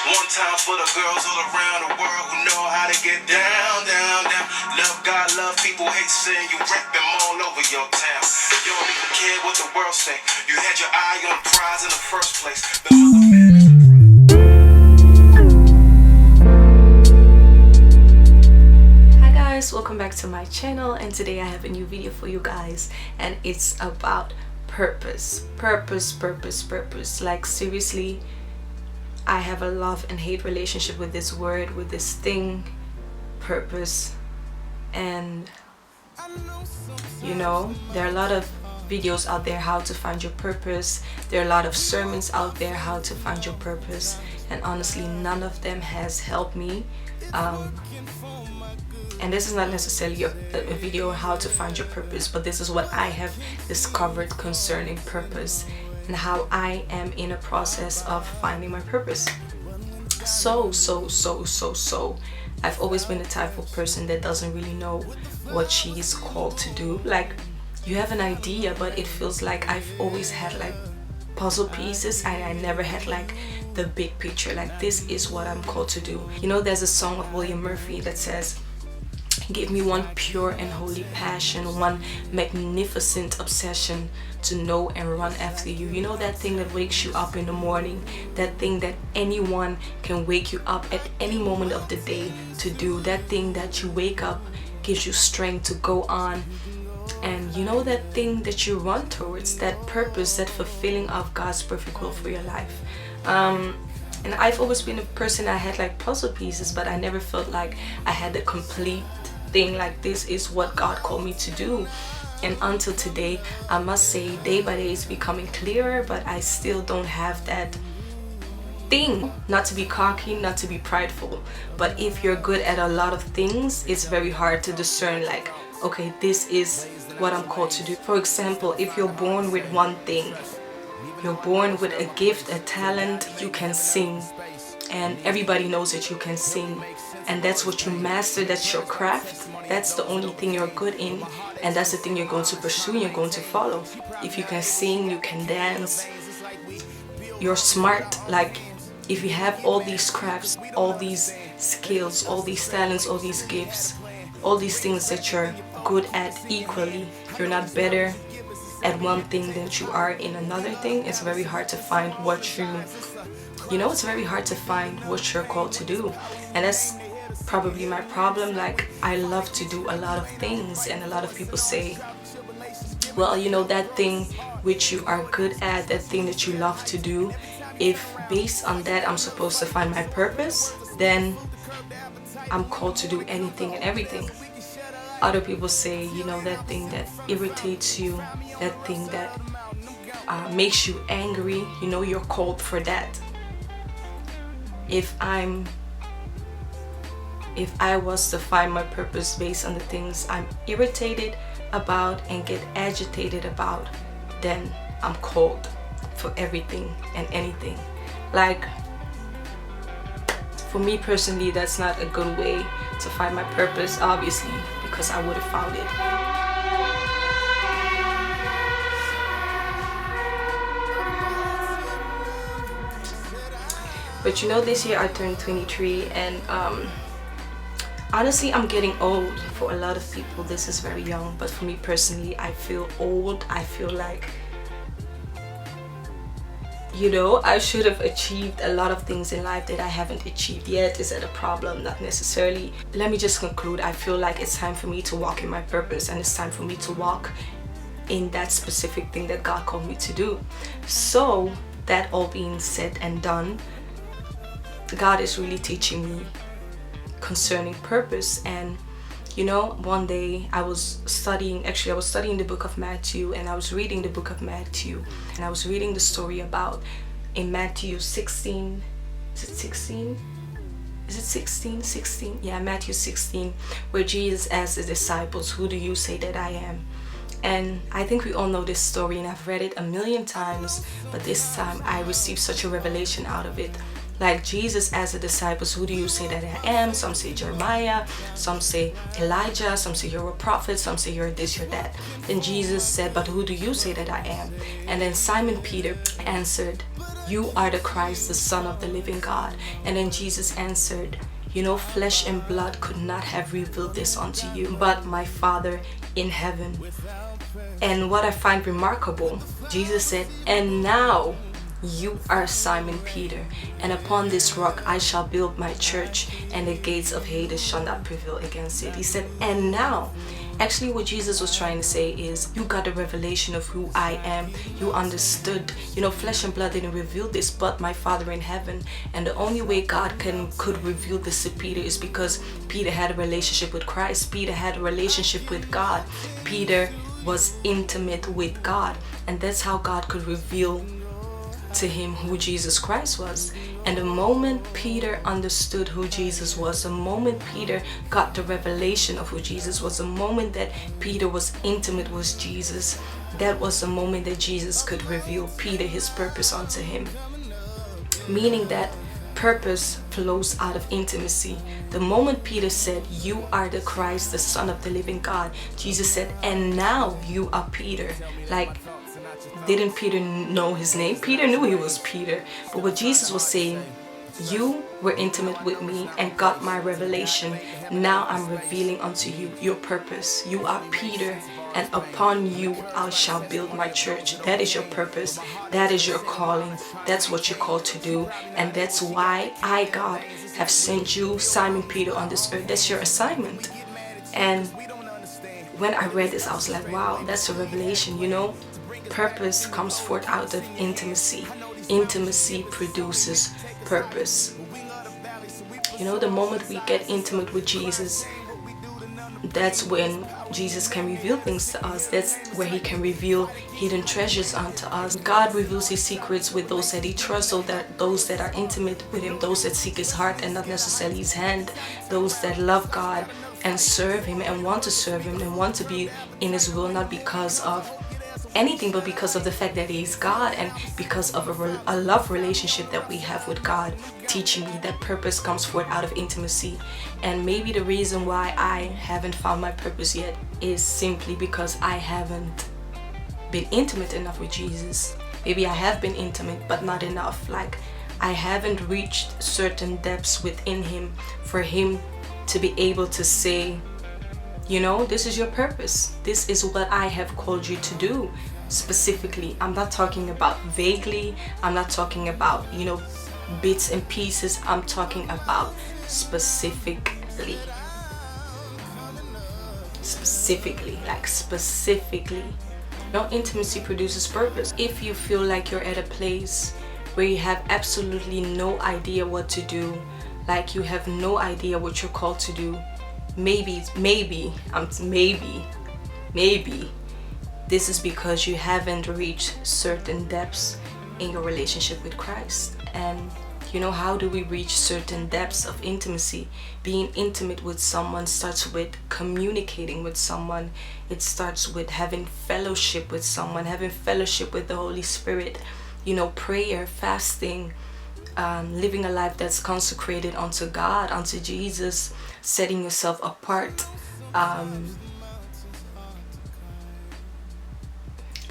One time for the girls all around the world who know how to get down, down, down. Love God, love people, hate sin. You rap them all over your town. You don't even care what the world say. You had your eye on the prize in the first place. Hi guys, welcome back to my channel, and today I have a new video for you guys, and it's about purpose. Purpose. Like, seriously, I have a love and hate relationship with this word, with this thing, purpose. And you know, there are a lot of videos out there how to find your purpose. There are a lot of sermons out there how to find your purpose, and honestly none of them has helped me. And this is not necessarily a video on how to find your purpose, but this is what I have discovered concerning purpose and how I am in a process of finding my purpose. So I've always been the type of person that doesn't really know what she is called to do. Like, you have an idea, but it feels like I've always had like puzzle pieces. I never had like the big picture, like this is what I'm called to do. You know, there's a song of William Murphy that says, give me one pure and holy passion, one magnificent obsession to know and run after you. You know, that thing that wakes you up in the morning, that thing that anyone can wake you up at any moment of the day to do, that thing that you wake up, gives you strength to go on. And you know, that thing that you run towards, that purpose, that fulfilling of God's perfect will for your life. And I've always been a person, I had like puzzle pieces, but I never felt like I had the complete thing, like this is what God called me to do. And until today, I must say, day by day it's becoming clearer, but I still don't have that thing. Not to be cocky, not to be prideful, but if you're good at a lot of things, it's very hard to discern, like, okay, this is what I'm called to do. For example, if you're born with one thing, you're born with a gift, a talent, you can sing, and everybody knows that you can sing, and that's what you master, that's your craft, that's the only thing you're good in, and that's the thing you're going to pursue, you're going to follow. If you can sing, you can dance, you're smart. Like, if you have all these crafts, all these skills, all these talents, all these gifts, all these things that you're good at equally, you're not better at one thing than you are in another thing, it's very hard to find what you know, it's very hard to find what you're called to do. And that's probably my problem. Like, I love to do a lot of things, and a lot of people say, well, you know, that thing which you are good at, that thing that you love to do, if based on that I'm supposed to find my purpose, then I'm called to do anything and everything. Other people say, you know, that thing that irritates you, that thing that makes you angry, you know, you're called for that. If I was to find my purpose based on the things I'm irritated about and get agitated about, then I'm called for everything and anything. Like, for me personally, that's not a good way to find my purpose, obviously, because I would have found it. But you know, this year I turned 23, and honestly, I'm getting old. For a lot of people, this is very young, but for me personally, I feel old. I feel like, you know, I should have achieved a lot of things in life that I haven't achieved yet. Is that a problem? Not necessarily. Let me just conclude. I feel like it's time for me to walk in my purpose, and it's time for me to walk in that specific thing that God called me to do. So, that all being said and done, God is really teaching me concerning purpose. And you know, one day I was studying the book of Matthew, and I was reading the book of Matthew, and I was reading the story about, in Matthew 16, is it 16? Is it 16? 16? Yeah, Matthew 16, where Jesus asked the disciples, who do you say that I am? And I think we all know this story, and I've read it a million times, but this time I received such a revelation out of it. Like, Jesus asked the disciples, who do you say that I am? Some say Jeremiah, some say Elijah, some say you're a prophet, some say you're this, you're that. Then Jesus said, but who do you say that I am? And then Simon Peter answered, you are the Christ, the Son of the living God. And then Jesus answered, you know, flesh and blood could not have revealed this unto you, but my Father in heaven. And what I find remarkable, Jesus said, and now you are Simon Peter, and upon this rock I shall build my church, and the gates of Hades shall not prevail against it. He said, and now. Actually, what Jesus was trying to say is, you got a revelation of who I am. You understood. You know, flesh and blood didn't reveal this, but my Father in heaven. And the only way God could reveal this to Peter is because Peter had a relationship with Christ. Peter had a relationship with God. Peter was intimate with God, and that's how God could reveal to him who Jesus Christ was. And the moment Peter understood who Jesus was, the moment Peter got the revelation of who Jesus was, the moment that Peter was intimate with Jesus, that was the moment that Jesus could reveal Peter his purpose unto him. Meaning that purpose flows out of intimacy. The moment Peter said, you are the Christ, the Son of the living God, Jesus said, and now you are Peter. Like, didn't Peter know his name? Peter knew he was Peter. But what Jesus was saying, you were intimate with me and got my revelation. Now I'm revealing unto you your purpose. You are Peter, and upon you I shall build my church. That is your purpose. That is your calling. That's what you're called to do. And that's why I, God, have sent you, Simon Peter, on this earth. That's your assignment. And when I read this, I was like, wow, that's a revelation, you know. Purpose comes forth out of intimacy. Intimacy produces purpose. You know, the moment we get intimate with Jesus, that's when Jesus can reveal things to us. That's where he can reveal hidden treasures unto us. God reveals his secrets with those that he trusts, so that those that are intimate with him, those that seek his heart and not necessarily his hand, those that love God and serve him and want to serve him and want to be in his will, not because of anything but because of the fact that he is God, and because of a love relationship that we have with God, teaching me that purpose comes forth out of intimacy. And maybe the reason why I haven't found my purpose yet is simply because I haven't been intimate enough with Jesus. Maybe I have been intimate but not enough. Like, I haven't reached certain depths within him for him to be able to say, you know, this is your purpose. This is what I have called you to do specifically. I'm not talking about vaguely. I'm not talking about, you know, bits and pieces. I'm talking about specifically. Specifically. Now, intimacy produces purpose. If you feel like you're at a place where you have absolutely no idea what to do, like you have no idea what you're called to do, maybe this is because you haven't reached certain depths in your relationship with Christ. And you know, how do we reach certain depths of intimacy? Being intimate with someone starts with communicating with someone. It starts with having fellowship with someone, having fellowship with the Holy Spirit. You know, prayer, fasting, living a life that's consecrated unto God, unto Jesus, setting yourself apart.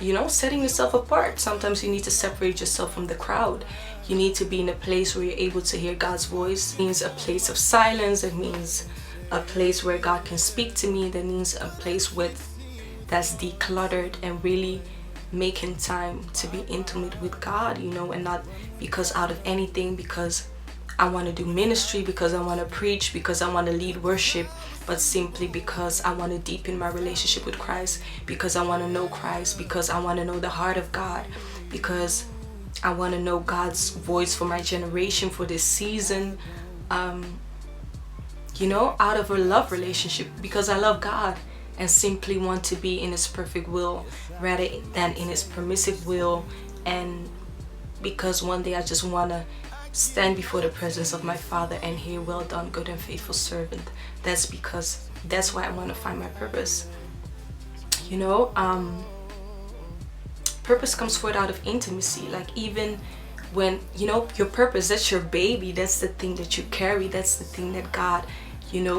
You know, setting yourself apart. Sometimes you need to separate yourself from the crowd. You need to be in a place where you're able to hear God's voice. It means a place of silence. It means a place where God can speak to me. That means a place that's decluttered and really making time to be intimate with God, you know, and not because out of anything, because I want to do ministry, because I want to preach, because I want to lead worship, but simply because I want to deepen my relationship with Christ, because I want to know Christ, because I want to know the heart of God, because I want to know God's voice for my generation, for this season, you know, out of a love relationship, because I love God and simply want to be in his perfect will rather than in his permissive will. And because one day I just want to stand before the presence of my Father and hear, well done, good and faithful servant. That's why I want to find my purpose. You know, purpose comes forth out of intimacy. Like, even when, you know, your purpose, that's your baby, that's the thing that you carry, that's the thing that God,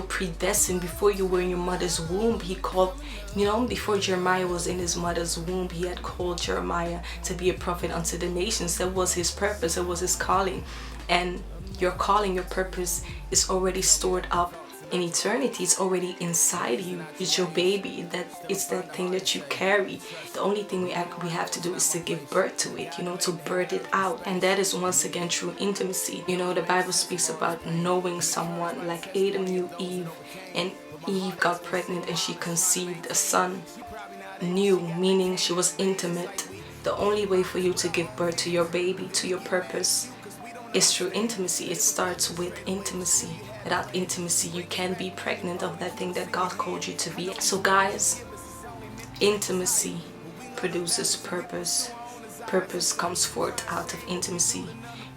predestined before you were in your mother's womb. He called, before Jeremiah was in his mother's womb, he had called Jeremiah to be a prophet unto the nations. That was his purpose, that was his calling. And your calling, your purpose is already stored up in eternity. It's already inside you. It's your baby. It's that thing that you carry. The only thing we have to do is to give birth to it, to birth it out. And that is once again true intimacy. The Bible speaks about knowing someone, like Adam knew Eve, and Eve got pregnant and she conceived a son. Knew, meaning she was intimate. The only way for you to give birth to your baby, to your purpose, is through intimacy. It starts with intimacy. Without intimacy, you can't be pregnant of that thing that God called you to be. So guys, intimacy produces purpose. Purpose comes forth out of intimacy.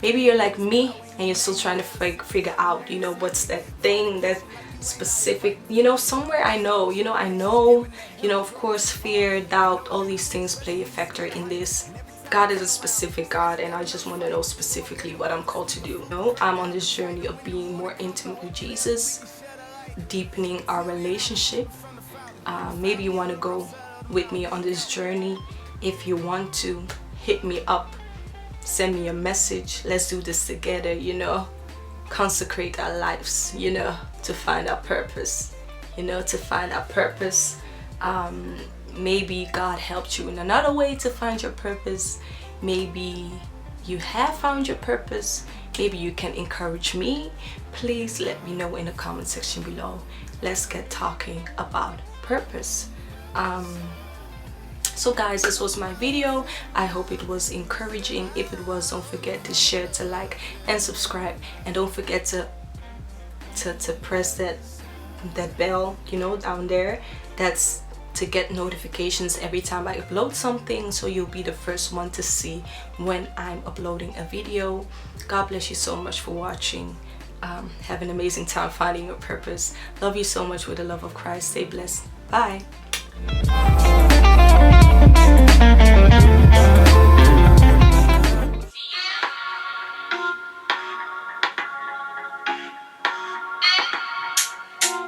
Maybe you're like me and you're still trying to figure out, what's that thing, that specific, somewhere I know, of course, fear, doubt, all these things play a factor in this. God is a specific God, and I just want to know specifically what I'm called to do. I'm on this journey of being more intimate with Jesus, deepening our relationship. Maybe you want to go with me on this journey. If you want to, hit me up, send me a message. Let's do this together, consecrate our lives, to find our purpose, Maybe God helped you in another way to find your purpose. Maybe you have found your purpose. Maybe you can encourage me. Please let me know in the comment section below. Let's get talking about purpose. So guys, this was my video. I hope it was encouraging. If it was, don't forget to share, to like, and subscribe. And don't forget to press that bell, down there. That's to get notifications every time I upload something, so you'll be the first one to see when I'm uploading a video. God bless you so much for watching. Have an amazing time finding your purpose. Love you so much with the love of Christ. Stay blessed. Bye.